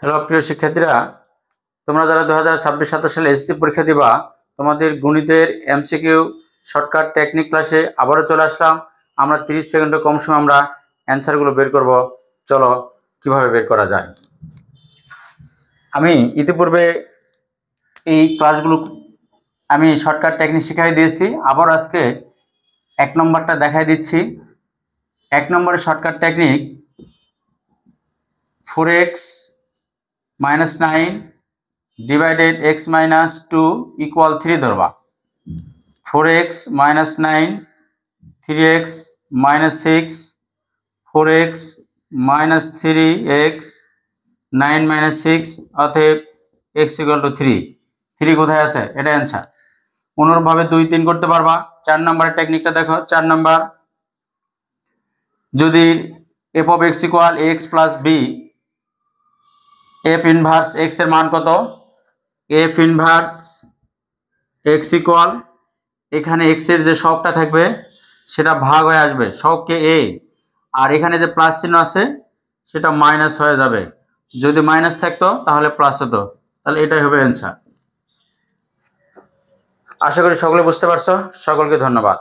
Hello প্রিয় শিক্ষার্থীরা, তোমরা যারা 2026-27 সালে এসএসসি পরীক্ষা দিবা, তোমাদের গণিতের এমসিকিউ শর্টকাট টেকনিক ক্লাসে আবারও চলে আসলাম। আমরা 30 সেকেন্ডের কম সময় আমরা অ্যান্সারগুলো বের করব। চলো কিভাবে বের করা যায়। আমি ইতিপূর্বে এই ক্লাসগুলো আমি শর্টকাট টেকনিক শিখাই দিয়েছি, আবার আজকে 1 নম্বরটা দেখাই দিচ্ছি। 1 নম্বরের shortcut technique 4x - 9 divided x - 2 = 3 ধরবা। 4x - 9 3x - 6 4x - 3x 9 - 6 অতএব x = 3। 3 কোথায় আছে? এটা অ্যান্সার। অনুরূপভাবে 2 3 করতে পারবা। 4 নম্বরের টেকনিকটা দেখো। 4 নম্বর, যদি f of x = ax + b, f inverse x এর মান কত? f ইনভার্স x = এখানে x এর যে সহগটা থাকবে সেটা ভাগ হয়ে আসবে, সহগকে a, আর এখানে যে প্লাস চিহ্ন আছে সেটা মাইনাস হয়ে যাবে। যদি মাইনাস থাকতো তাহলে প্লাস হতো। তাহলে এটাই হবে অ্যান্সার। আশা করি সকলে বুঝতে পারছো। সকলকে ধন্যবাদ।